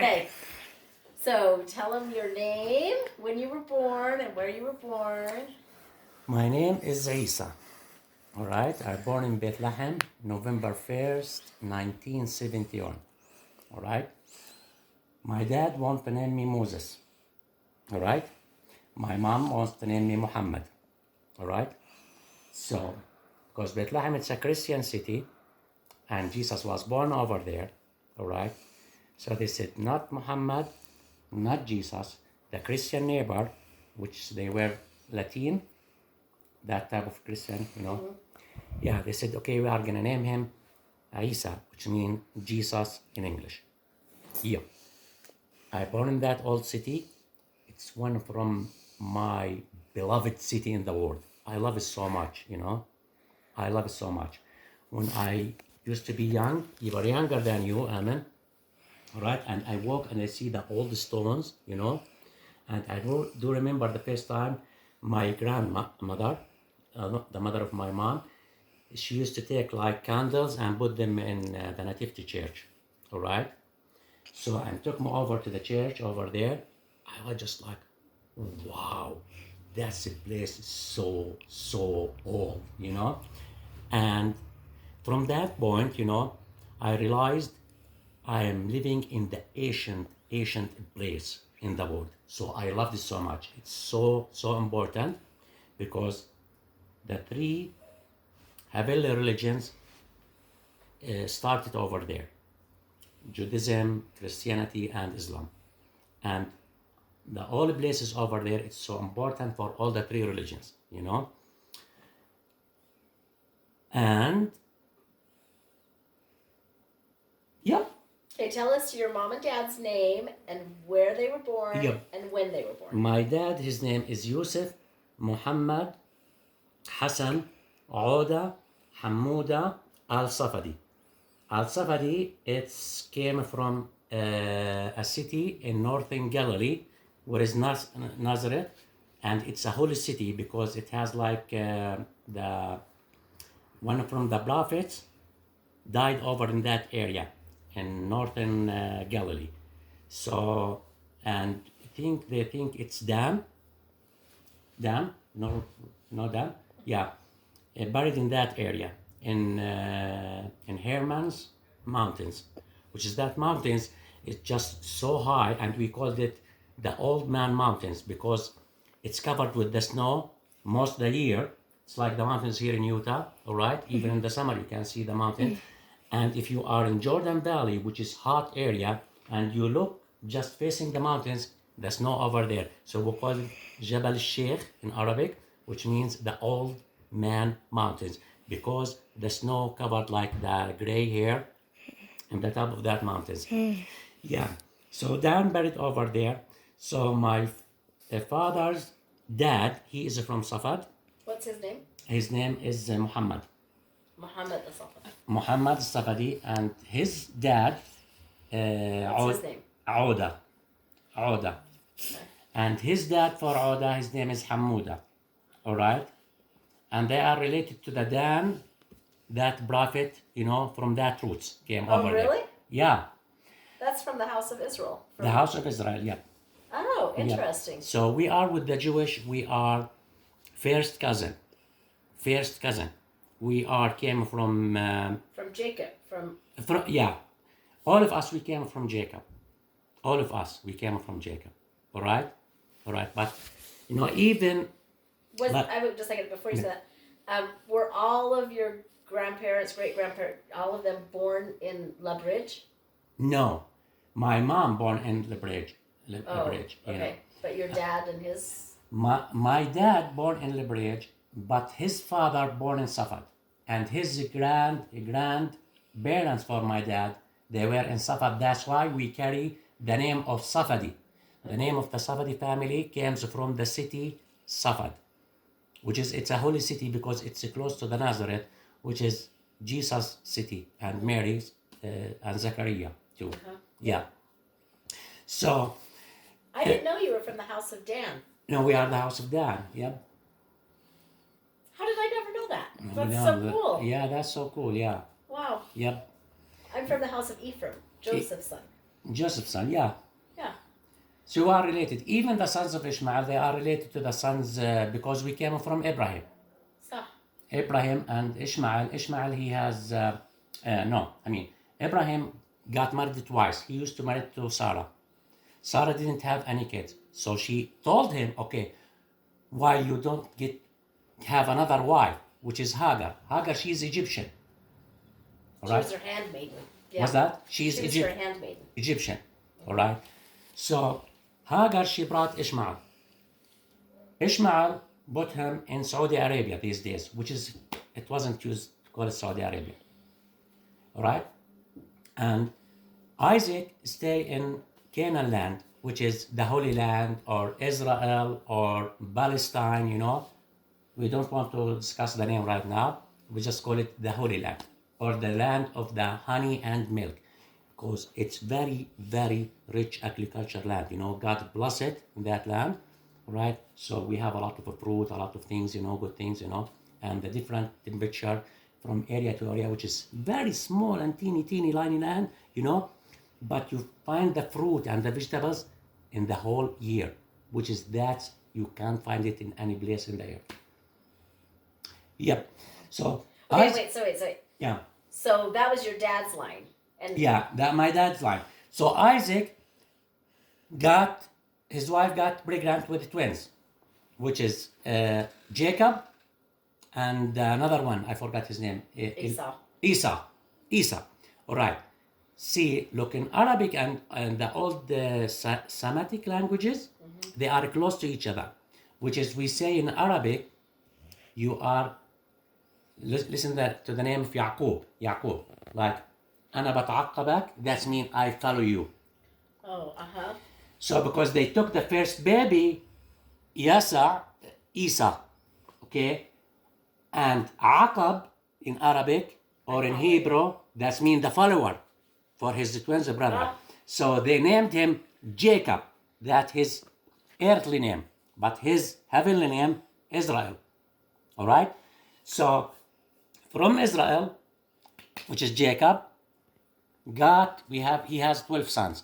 Okay. So tell them your name, when you were born, and where you were born. My name is Issa. All right. I born in Bethlehem, November 1st, 1971. All right. My dad wants to name me Moses. All right. My mom wants to name me Muhammad. All right. So, because Bethlehem it's a Christian city, and Jesus was born over there. All right. So they said not Muhammad, not Jesus. The Christian neighbor, which they were Latin, that type of Christian, Yeah, they said, okay, we are going to name him Isa, which means Jesus in English. Yeah. I born in that old city. It's one from my beloved city in the world. I love it so much, I love it so much. When I used to be young, even younger than you, Amen, right? And I walk and I see the old stones, and I do remember the first time my grandmother, the mother of my mom, she used to take like candles and put them in the nativity church, all right? So I took me over to the church over there. I was just like, wow, that's a place so old, And from that point, I realized I am living in the ancient place in the world. So I love this so much. It's so important because the three heavenly religions started over there: Judaism, Christianity, and Islam. And the all places over there, it's so important for all the three religions, And yep, Okay, tell us your mom and dad's name and where they were born Yep. and when they were born. My dad, his name is Yusuf Muhammad Hassan Oda Hamouda Al-Safadi. Al-Safadi, it came from a city in northern Galilee, where is Nazareth, and it's a holy city because it has like the one from the prophets died over in that area in northern Galilee. So, and they think it's dam, no dam, yeah, buried in that area in Herman's Mountains, which is that mountains is just so high, and we called it the Old Man Mountains because it's covered with the snow most of the year. It's like the mountains here in Utah, all right? Even in the summer, you can see the mountain. And if you are in Jordan Valley, which is hot area, and you look just facing the mountains, the snow over there. So we call it Jabal Sheikh in Arabic, which means the Old Man Mountains, because the snow covered like the gray hair on the top of that mountains. Yeah. So Dan buried over there. So my father's dad, he is from Safad. What's his name? His name is Muhammad. Muhammad al-Safadi. Muhammad Safadi, and his dad, What's his name? Auda. Okay. And his dad for Auda, his name is Hamouda. All right? And they are related to the Dan, that prophet, from that roots came over there. Oh, really? Yeah. That's from the House of Israel. The House of Israel, yeah. Oh, interesting. Yeah. So we are with the Jewish, we are first cousin. We came from Jacob. yeah. All of us, we came from Jacob. All of us, we came from Jacob. All right? But, even... I would just say before you say that, were all of your grandparents, great-grandparents, all of them born in La Bridge? No. My mom born in La Bridge. Okay. But your dad and his... My dad born in La Bridge, but his father born in Safad. And his grandparents for my dad, they were in Safad. That's why we carry the name of Safadi. The name of the Safadi family comes from the city Safad, which is, it's a holy city because it's close to the Nazareth, which is Jesus' city, and Mary's and Zechariah too. Yeah. So... I didn't know you were from the House of Dan. No, we are the House of Dan, yeah. How did I never know that? That's so cool. Yeah, that's so cool, yeah. Wow. Yep. I'm from the House of Ephraim, Joseph's son. Joseph's son, yeah. Yeah. So we are related. Even the sons of Ishmael, they are related to the sons because we came from Abraham. So. Abraham and Ishmael. Ishmael, he has, Abraham got married twice. He used to marry to Sarah. Sarah didn't have any kids. So she told him, okay, why you don't have another wife, which is Hagar. Hagar, she's Egyptian. All She right? was her handmaiden. Yeah. What's that? She was her handmaiden. Egyptian. All right? So Hagar, she brought Ishmael. Ishmael put him in Saudi Arabia these days, which is, it wasn't used to call it Saudi Arabia. All right? And Isaac stay in Canaan land, which is the Holy Land or Israel or Palestine, you know. We don't want to discuss the name right now. We just call it the Holy Land or the land of the honey and milk because it's very, very rich agriculture land. You know, God bless it in that land, right? So we have a lot of fruit, a lot of things, you know, good things, you know, and the different temperature from area to area, which is very small and teeny tiny land, you know, but you find the fruit and the vegetables in the whole year, which is that you can't find it in any place in the earth. Yep. So Okay, wait. yeah. So that was your dad's line. And Yeah, that my dad's line. So Isaac got his wife got pregnant with twins, which is Jacob and another one. I forgot his name. Issa. All right. See, look in Arabic and the old Semitic languages, they are close to each other, which is we say in Arabic, you are. Listen to the name of Yaqub, like أنا بتعقبك, that means I follow you. Oh, So because they took the first baby, Isa, okay, and Aqab in Arabic or in Hebrew, that means the follower for his twins brother. So they named him Jacob, that's his earthly name, but his heavenly name, Israel. All right? So from Israel, which is Jacob, he has 12 sons.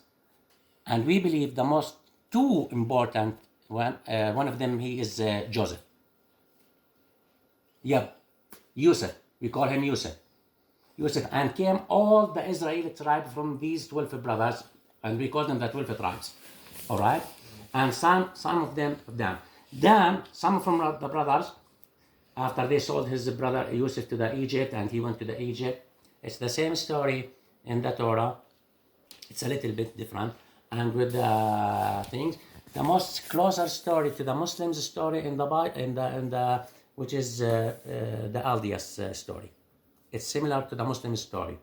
And we believe the most two important one of them, he is Joseph. Yep, Yusuf. We call him Yusuf. And came all the Israeli tribe from these 12 brothers, and we call them the 12 tribes. All right? And some of them, Dan, some from the brothers, after they sold his brother Yusuf to the Egypt, and he went to the Egypt. It's the same story in the Torah. It's a little bit different. And with the things, the most closer story to the Muslims story in the which is the Aldias story. It's similar to the Muslim story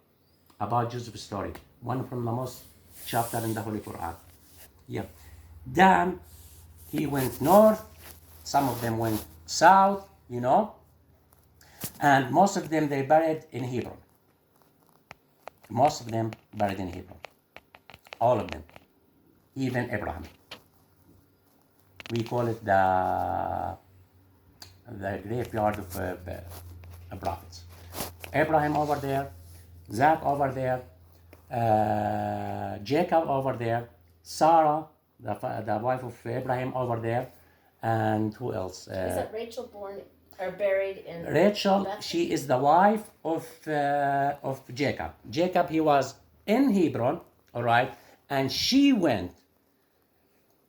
about Joseph's story. One from the most chapter in the Holy Quran. Yeah. Dan, he went north. Some of them went south, you know. And most of them, they buried in Hebron. Most of them buried in Hebron. All of them. Even Abraham. We call it the graveyard of prophets. Abraham over there, Zach over there, Jacob over there, Sarah, the wife of Abraham over there, and who else? is that Rachel born or buried in Rachel, Bethlehem? she is the wife of Jacob. Jacob, he was in Hebron, all right, and she went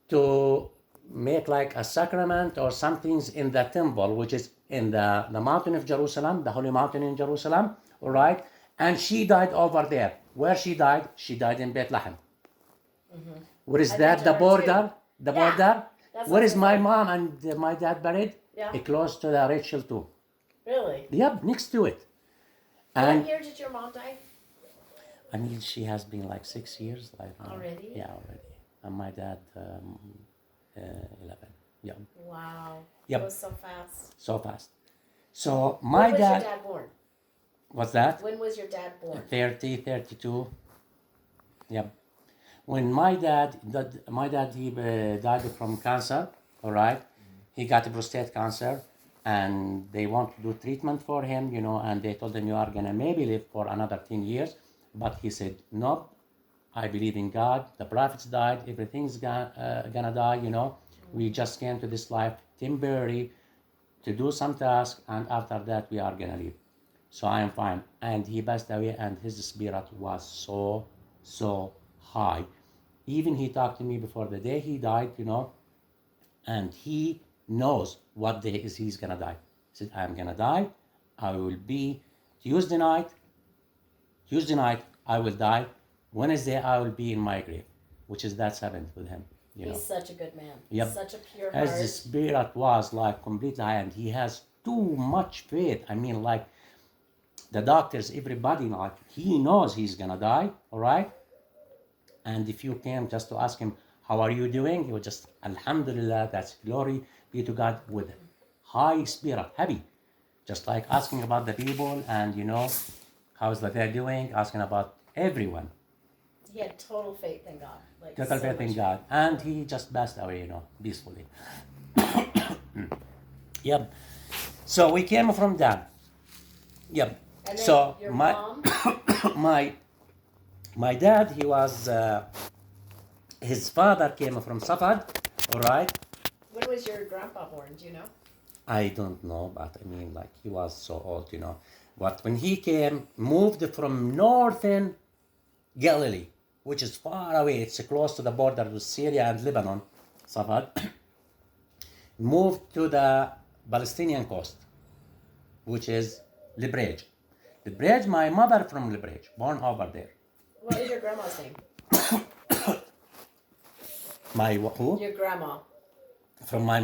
to make like a sacrament or something in the temple, which is in the mountain of Jerusalem, the holy mountain in Jerusalem, all right, and she died over there. Where she died in Bethlehem. Mm-hmm. Where is that? The border? The border? Where is my mom and my dad buried? Yeah. Close to the Rachel too. Really? Yep, next to it. And what year did your mom die? I mean, she has been like 6 years. Already? Yeah, already. And my dad, 11. Yeah. Wow. Yep. It was so fast. So fast. So my When was dad... your dad born? What's that? When was your dad born? 30, 32. Yep. When my dad, he died from cancer, all right? He got prostate cancer, and they want to do treatment for him, you know, and they told him, you are going to maybe live for another 10 years. But he said, no, I believe in God. The prophets died. Everything's gonna die, you know. We just came to this life temporary to do some task, and after that we are gonna leave. So I am fine. And he passed away, and his spirit was so high. Even he talked to me before the day he died, you know, and he knows what day is he's gonna die. He said, I'm gonna die. I will be Tuesday night I will die. Wednesday I will be in my grave, which is that's happened with him. You know. He's such a good man. Yep. Such a pure As heart. the spirit was like completely high, and he has too much faith. I mean, like the doctors, everybody, like he knows he's gonna die, all right? And if you came just to ask him, how are you doing? He would just, Alhamdulillah, that's glory be to God, with high spirit, happy. Just like asking about the people and, you know, how's the day doing, asking about everyone. He had total faith in God. Like Total so faith in much God. And he just passed away, you know, peacefully. Yep. So we came from that. Yep. And then So your my mom, my dad, he was his father came from Safad, all right. when was your grandpa born? Do you know? I don't know, but I mean, like he was so old, you know. But when he came, moved from northern Galilee, which is far away, it's close to the border with Syria and Lebanon, Safad, moved to the Palestinian coast, which is Lebrej. Lebrej, my mother from Lebrej, born over there. What is your grandma's name? My who? Your grandma. From my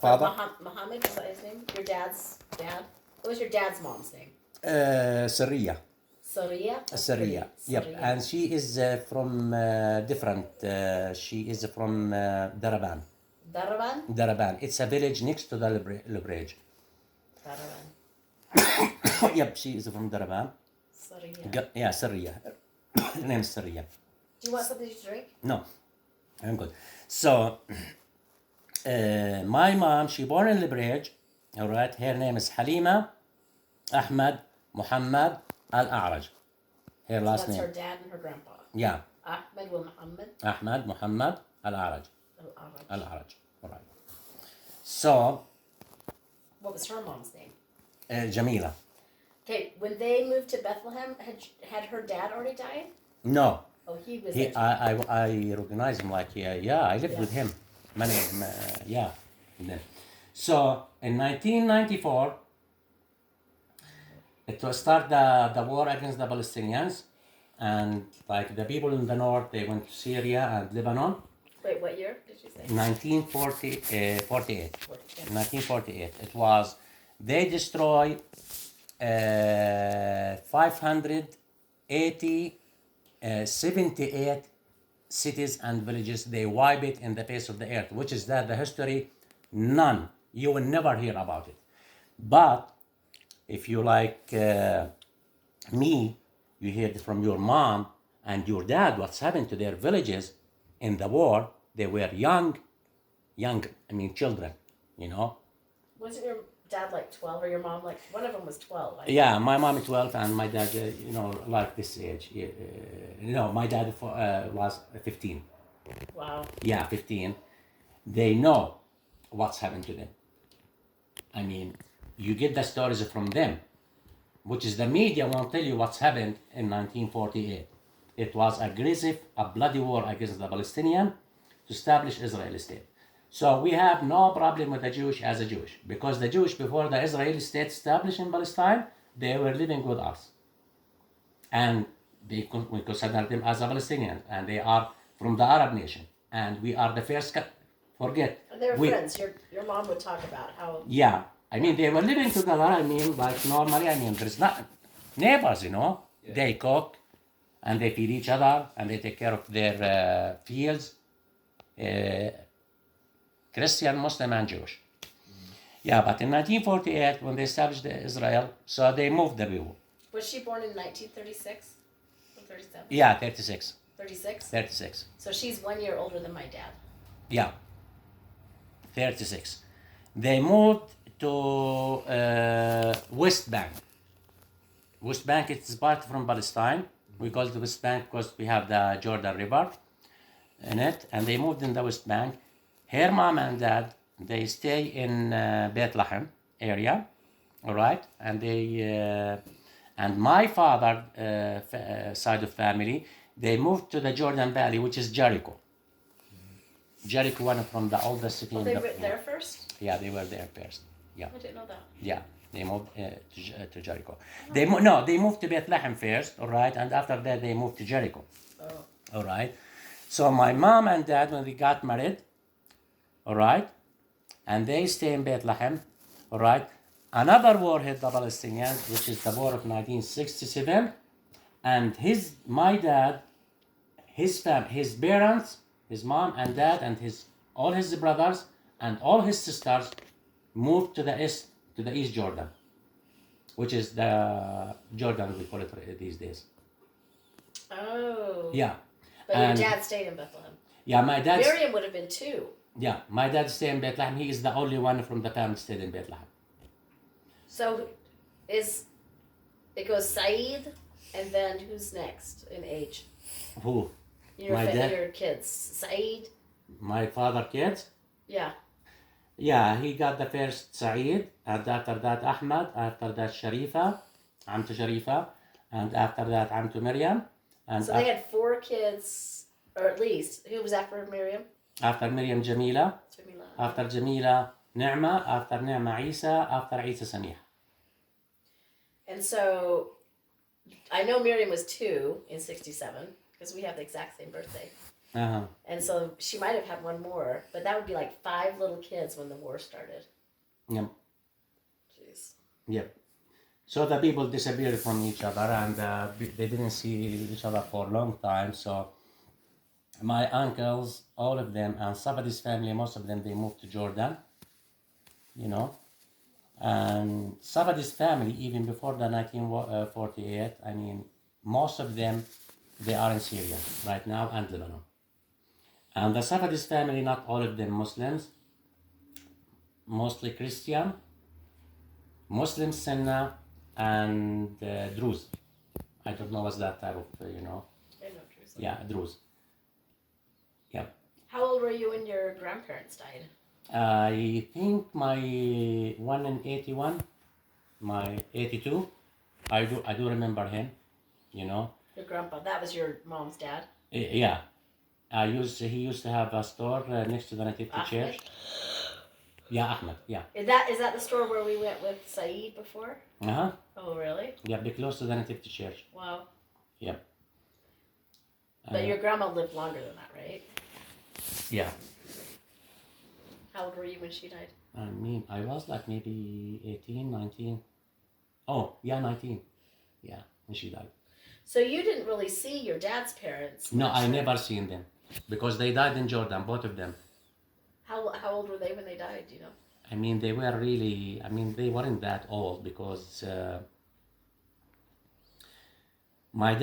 father? Muhammad, is that his name? Your dad's dad? What was your dad's mom's name? Syria. Saria? Syria. Yep. Saria. And she is from different. She is from Daraban. Daraban? Daraban. It's a village next to the Lebrej. Daraban. Yep. She is from Daraban. Saria. Yeah, Syria. Her name is Syria. Do you want something to drink? No, I'm good. So, my mom, she born in Lebrej. All right. Her name is Halima Ahmad Muhammad Al-A'raj. Her last That's name. her dad and her grandpa. Yeah. Ahmed wa Muhammad Ahmad Muhammad Al-A'raj. al-Araj. Al-A'raj. All right. So, What was her mom's name? Jamila. Okay, when they moved to Bethlehem, had her dad already died? No. Oh, he was He, there. I recognize him like, yeah, I lived with him. Yeah. So, in 1994, it was start the war against the Palestinians, and like the people in the north, they went to Syria and Lebanon. Wait, what year did you say? 1948. 1948. It was, they destroyed 78 cities and villages. They wipe it in the face of the earth, which is that the history, none. You will never hear about it. But if you like me, you hear it from your mom and your dad, what's happened to their villages in the war. They were young, children, you know. Wasn't your dad like 12 or your mom like, one of them was 12? Yeah, my mom is 12 and my dad, like this age. No, my dad was 15. Wow. Yeah, 15. They know what's happened to them. I mean, you get the stories from them, which is the media won't tell you what's happened in 1948. It was aggressive, a bloody war against the Palestinians to establish Israeli state. So we have no problem with the Jewish as a Jewish, because the Jewish before the Israeli state established in Palestine, they were living with us. And we consider them as a Palestinian, and they are from the Arab nation. And we are the first, forget. And they were friends. Your mom would talk about how... Yeah, I mean, they were living together, like normally, there's not neighbors, Yeah. They cook, and they feed each other, and they take care of their fields. Christian, Muslim, and Jewish. Yeah, but in 1948, when they established Israel, so they moved the people. Was she born in 1936 or 37? Yeah, 36. 36? 36. So she's 1 year older than my dad. Yeah, 36. They moved to West Bank. West Bank is part from Palestine. We call it the West Bank because we have the Jordan River in it, and they moved in the West Bank. Her mom and dad, they stay in Bethlehem area, all right, and and my father side of family, they moved to the Jordan Valley, which is Jericho. Jericho, one from the oldest city Oh, in they the were there first? yeah, they were there first. Yeah, I didn't know that. yeah, they moved to Jericho. They moved to Bethlehem first, all right, and after that they moved to Jericho. Oh. All right. So my mom and dad, when they got married, all right, and they stay in Bethlehem, all right. Another war hit the Palestinians, which is the war of 1967, and my dad, his parents, his mom and dad, and all his brothers and all his sisters moved to the East Jordan, which is the Jordan we call it these days. Oh. Yeah. But your dad stayed in Bethlehem. Yeah, my dad. Miriam would have been too. Yeah, my dad stayed in Bethlehem. He is the only one from the family stayed in Bethlehem. So, it goes Saeed, and then who's next in age? Who? My dad. Your kids, Saeed. My father kids. Yeah. Yeah, he got the first Saeed, and after that Ahmad, after that Sharifa, Amtu Sharifa, and after that Amtu Miriam. And so they had 4 kids, or at least. Who was after Miriam? After Miriam, Jamila. After Jamila, Ni'ma. After Ni'ma, Issa. After Issa, Samih. And so, I know Miriam was 2 in 67, because we have the exact same birthday. Uh-huh. And so, she might have had one more, but that would be like 5 little kids when the war started. Yep. Jeez. Yep. So the people disappeared from each other, and they didn't see each other for a long time. So my uncles, all of them, and Safadi's family, most of them, they moved to Jordan, you know. And Safadi's family, even before the 1948, I mean, most of them, they are in Syria right now and Lebanon. And the Safadi's family, not all of them Muslims, mostly Christian, Muslim Sunnah, and Druze. I don't know what's that type of, I know Druze. Yeah, Druze. Yeah. How old were you when your grandparents died? I think my one in 81, my 82. I do remember him, you know. Your grandpa, that was your mom's dad? Yeah. He used to have a store next to the Nativity Church. Yeah, Ahmed, yeah. Is that the store where we went with Saeed before? Uh-huh. Oh, really? Yeah, be close to the Nativity Church. Wow. Yeah. But your grandma lived longer than that, right? Yeah. How old were you when she died? I mean, I was like maybe 18, 19. Oh, yeah, 19. Yeah, when she died. So you didn't really see your dad's parents? No, I never seen them. Because they died in Jordan, both of them. How old were they when they died, do you know? I mean, they weren't that old because my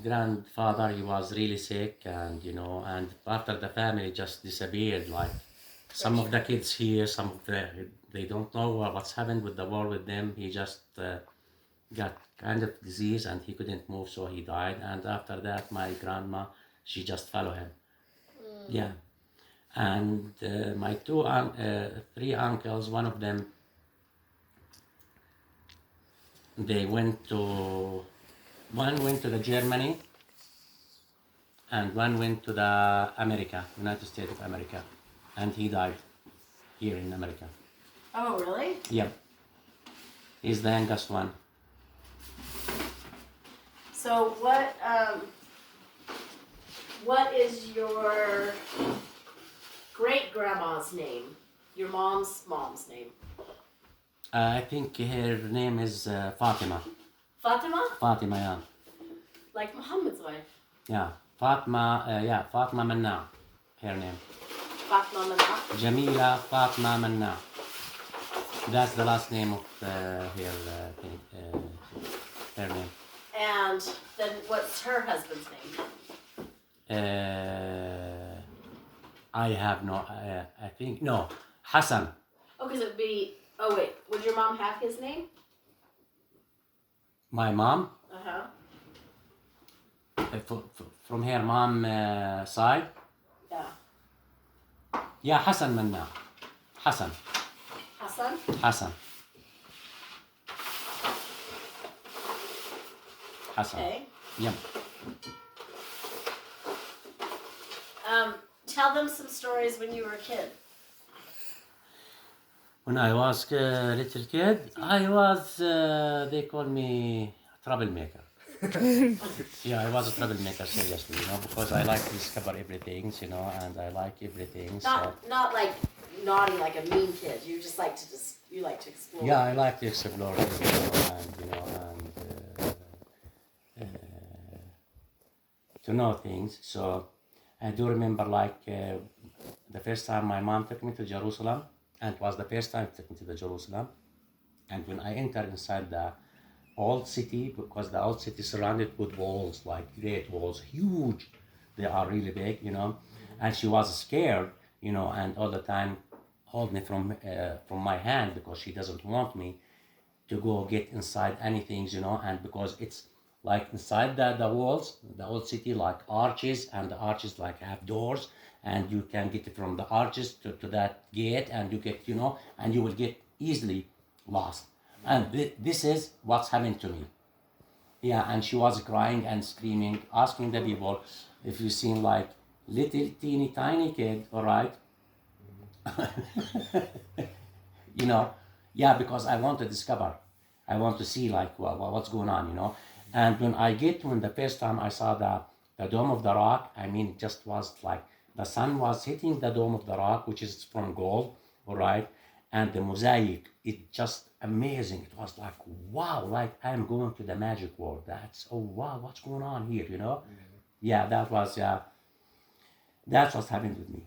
grandfather, he was really sick, and, and after the family just disappeared, like some of the kids here, they don't know what's happened with the war with them. He just got kind of disease and he couldn't move, so he died. And after that, my grandma, she just followed him. Yeah. And my 3 uncles, one went to the Germany, and one went to the United States of America, and he died here in America. Oh, really? Yeah. He's the youngest one. So what is your great-grandma's name? Your mom's name? I think her name is Fatima. Fatima? Fatima, yeah. Like Muhammad's wife? Yeah. Fatima Manna, her name. Fatima Manna? Jamila Fatima Manna. That's the last name of her name. And then what's her husband's name? I have no, I think, no, Hassan. Oh, because it would be, oh wait, would your mom have his name? My mom? Uh-huh. from her mom side. Yeah. Yeah, Hassan Manna. Hassan. Hassan? Hassan. Hassan. Okay. Yeah. Tell them some stories when you were a kid. When I was a little kid, I was, they call me troublemaker. Yeah, I was a troublemaker, seriously, because I like to discover everything, and I like everything. Not like naughty, like a mean kid. You just like to you like to explore. Yeah, I like to explore, and to know things. So I do remember, the first time my mom took me to Jerusalem, and it was the first time she took me to the Jerusalem. And when I entered inside the old city, because the old city is surrounded with walls, like great walls, huge. They are really big, And she was scared, and all the time hold me from my hand because she doesn't want me to go get inside anything, and because it's like inside the walls, the old city, like arches, and the arches like have doors, and you can get from the arches to that gate, and you get, and you will get easily lost. And this is what's happened to me. Yeah, and she was crying and screaming, asking the people, if you seen like little teeny tiny kid, all right? Yeah, because I want to discover. I want to see like what's going on, And when the first time I saw the Dome of the Rock, I mean, it just was like the sun was hitting the Dome of the Rock, which is from gold, all right? And the mosaic, it's just amazing. It was like, wow, like I'm going to the magic world. Wow, what's going on here, Yeah, that's what's happened with me.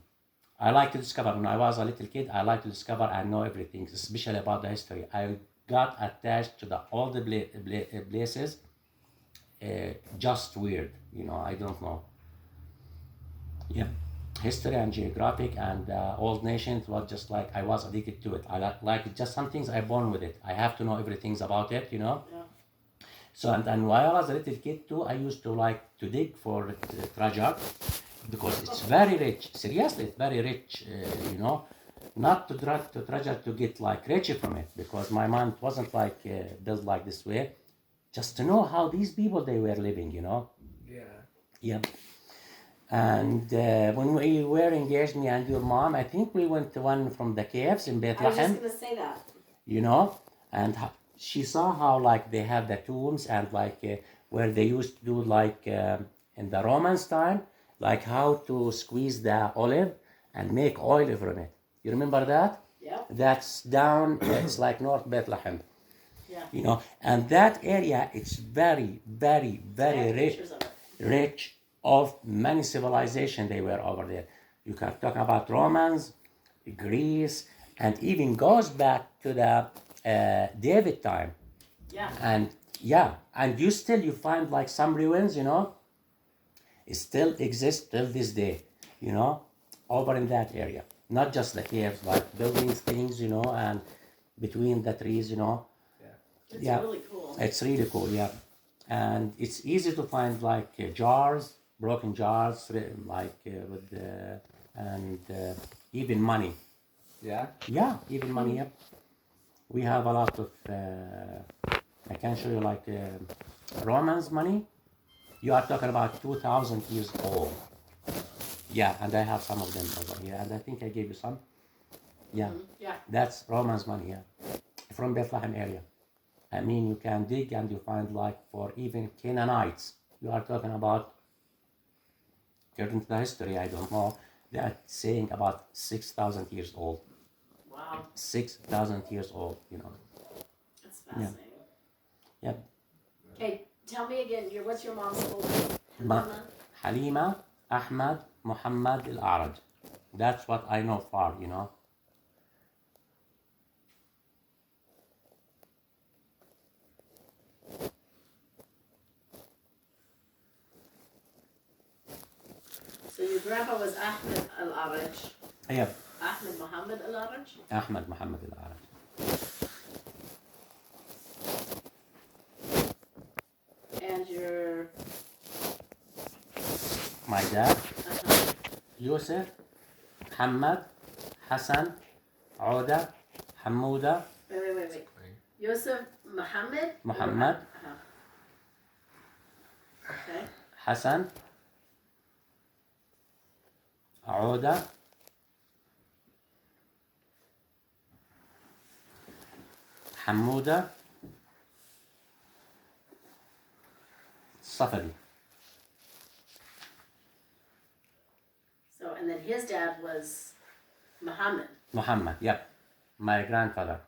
I like to discover. When I was a little kid, I like to discover and know everything, especially about the history. I got attached to all the places, just weird, I don't know. Yeah. History and geographic and old nations was just like I was addicted to it. I like it, just some things I born with it. I have to know everything about it, Yeah. So and while I was a little kid too, I used to like to dig for treasure because it's very rich. Seriously, it's very rich, Not to treasure to get like rich from it because my mind wasn't like built like this way. Just to know how these people they were living, Yeah. Yeah. And when we were engaged, me and your mom, I think we went to one from the caves in I was Bethlehem, just gonna say that. And she saw how like they have the tombs and like where they used to do like in the Romans time, like how to squeeze the olive and make oil from it. You remember that? Yeah. That's down, it's like North Bethlehem. Yeah. And that area, it's very, very, very I have rich. pictures of it. Rich of many civilizations they were over there. You can talk about Romans, Greece, and even goes back to the David time. Yeah. And you find like some ruins, it still exists till this day, over in that area. Not just the caves, like buildings, things, and between the trees, It's really cool. It's really cool, yeah. And it's easy to find like jars, broken jars, like with and even money. Yeah. Yeah, even money. Yeah. We have a lot of. I can show you like Romans money. You are talking about 2,000 years old. Yeah, and I have some of them over here, and I think I gave you some. Yeah. Yeah. That's Romans money. Yeah, from Bethlehem area. I mean, you can dig and you find like for even Canaanites. You are talking about, according to the history, I don't know, they are saying about 6,000 years old. Wow. 6,000 years old, That's fascinating. Yeah. Okay, tell me again. What's your mom's full name? Halima Ahmad Muhammad Al-Araj. That's what I know far, So your grandpa was Ahmed Al-Araj. Yeah. Ahmed Muhammad Al-Araj? Ahmad Muhammad Al-Araj. And your my dad. Uh-huh. Yusuf, Hamad, Hassan, Oda, Hamuda, Wait. Yusuf Muhammad? Muhammad, Uh-huh. Okay. Hassan, Oda, Hamuda, Safadi. So, and then his dad was Muhammad. Muhammad, yep, my grandfather.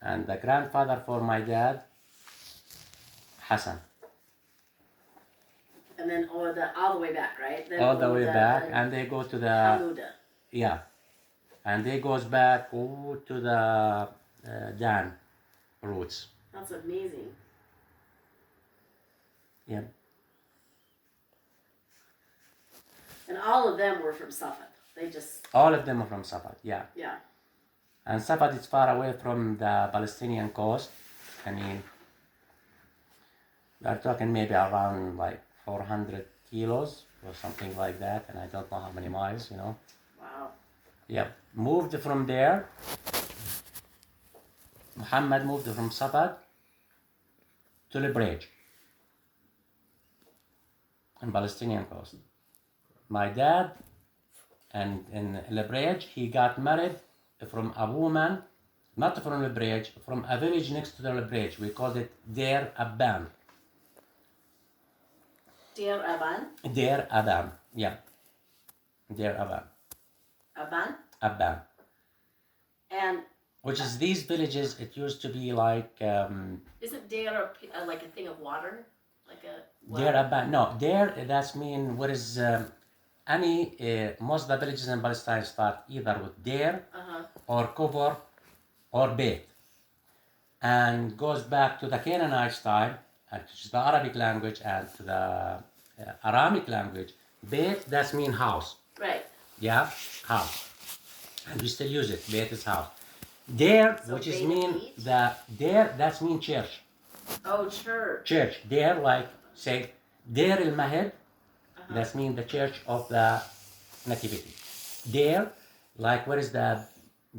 And the grandfather for my dad, Hassan. And then all the way back, right? Then All the way Oda, back, then and they go to the, Hamuda. yeah, and they goes back to the Dan roots. That's amazing. Yeah. And all of them were from Safed. They just, All of them are from Safad, yeah. yeah. And Safad is far away from the Palestinian coast. I mean, we are talking maybe around like 400 kilos or something like that, and I don't know how many miles, you know. Wow. Yeah, moved from there. Muhammad moved from Safad to Lebrej on Palestinian coast. My dad, and in Lebrej, he got married from a woman, not from Lebrej, from a village next to the Lebrej. We called it Der Aban. Deir Aban? Der Aban, yeah. Der Aban. Aban? Aban. And Which is these villages, it used to be like, isn't Deir like a thing of water? Like a... Der Aban, no, Der, that's mean, what is, most of the villages in Palestine start either with Der, Uh-huh. or Kofor, or Beit, and goes back to the Canaanite style, which is the Arabic language, and to the Aramic language. Beit, that's mean house. Right. Yeah, house. And we still use it. Beit is house. Der, So which is Beit mean Beit? der, that's mean church. Oh, church. Church. Der, like say Der el Mahed, Uh-huh. that's mean the church of the nativity. Der, like where is the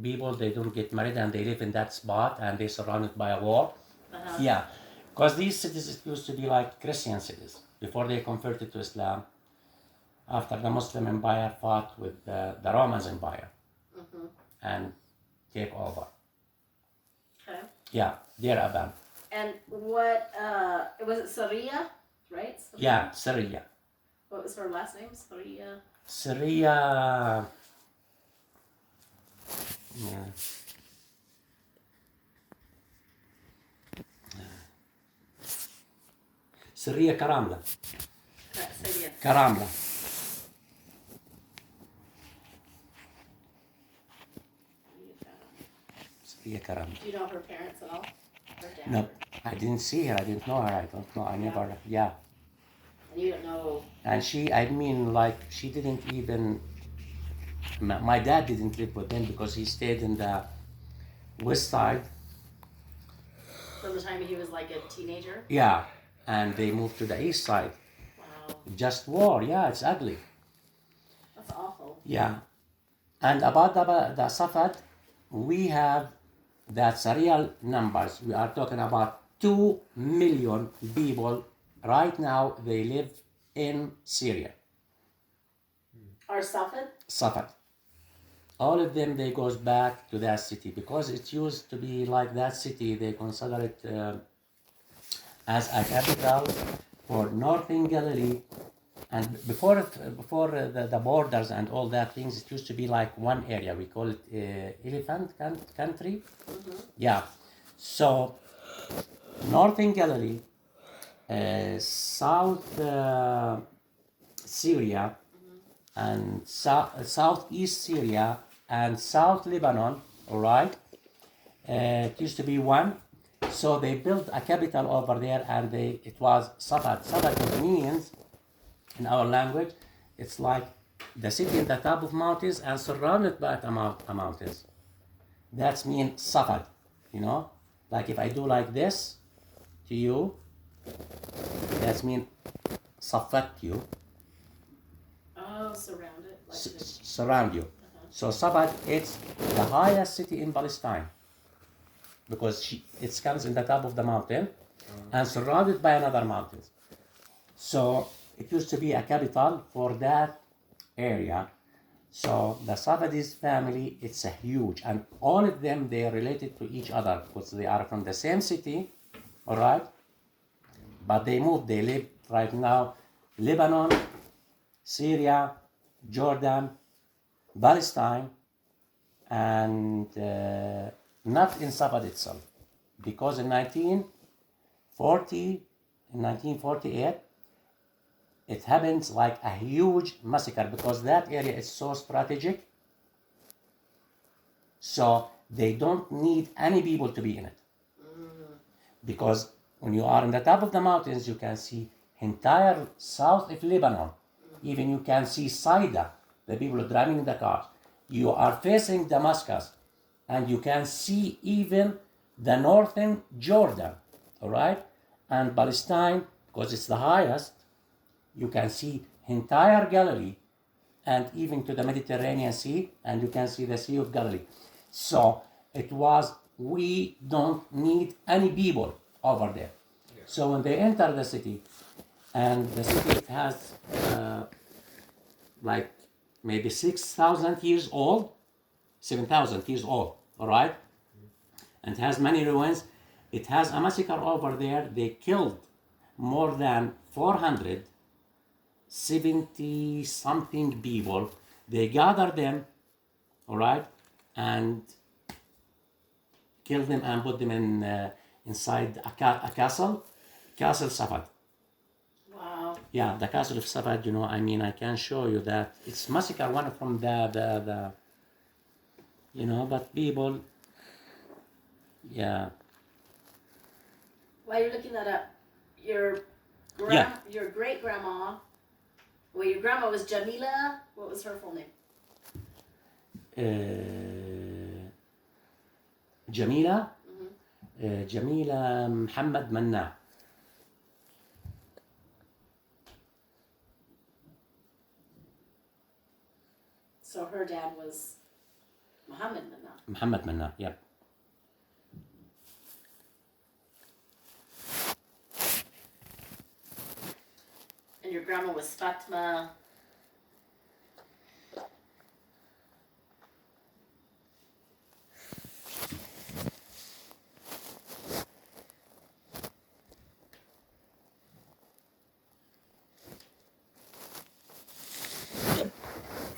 people, they don't get married and they live in that spot and they're surrounded by a wall. Uh-huh. Yeah, because these cities used to be like Christian cities before they converted to Islam. After the Muslim Empire fought with the Roman Empire Mm-hmm. and take over. Okay. Yeah, Der Aban. And what, was it Saria? Right? Saria? Yeah, Syria. What was her last name? Saria? Syria. Yeah. Syria Karamla. Saria. Karamla. Syria Karamla. Do you know her parents at all? Her dad? No, I didn't see her. I didn't know her. I don't know. I never. Yeah. And you don't know... And she, I mean, like, she didn't even. My dad didn't live with them because he stayed in the west side. From the time he was like a teenager? Yeah, and they moved to the east side. Wow. Just war. Yeah, it's ugly. That's awful. Yeah. And about the Safad, we have that's real numbers. We are talking about 2 million people right now. They live in Syria. Our Safed? Safad. All of them, they goes back to that city because it used to be like that city. They consider it as a capital for Northern Galilee. And before the borders and all that things, it used to be like one area. We call it Elephant Country. Mm-hmm. Yeah. So Northern Galilee, South Syria, and southeast Syria and South Lebanon, all right? It used to be one. So they built a capital over there, and it was Safad. Safad means, in our language, it's like the city in the top of mountains and surrounded by the mountains. That's mean Safad, you know? Like if I do like this to you, that's mean Safat you. surround you. So Safad, it's the highest city in Palestine because it comes in the top of the mountain and surrounded by another mountain. So it used to be a capital for that area. So the Safadis family, it's a huge, and all of them, they are related to each other because they are from the same city, all right? But they moved, they live right now, Lebanon, Syria, Jordan, Palestine, and not in Safad itself. Because in 1948, it happens like a huge massacre because that area is so strategic. So they don't need any people to be in it. Because when you are on the top of the mountains, you can see entire south of Lebanon. Even you can see Saida, the people driving the cars. You are facing Damascus, and you can see even the northern Jordan, all right? And Palestine, because it's the highest, you can see entire Galilee and even to the Mediterranean Sea, and you can see the Sea of Galilee. So it was, we don't need any people over there. Yeah. So when they enter the city, and the city has like maybe 6,000 years old, 7,000 years old, all right? And has many ruins. It has a massacre over there. They killed more than 470 something people. They gathered them, all right, and killed them and put them in inside a castle Safad. Wow. Yeah, the castle of Safad, I mean, I can show you that. It's massacre, one from the but people, yeah. While you're looking that up, your great grandma, well, your grandma was Jamila. What was her full name? Jamila. Jamila Muhammad Manna. So her dad was Muhammad Manna. Muhammad Manna, yeah. And your grandma was Fatma.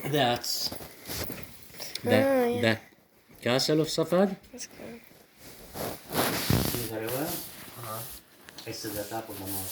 That's the castle of Safad. That's good. See very well? It's at the top of the mountain.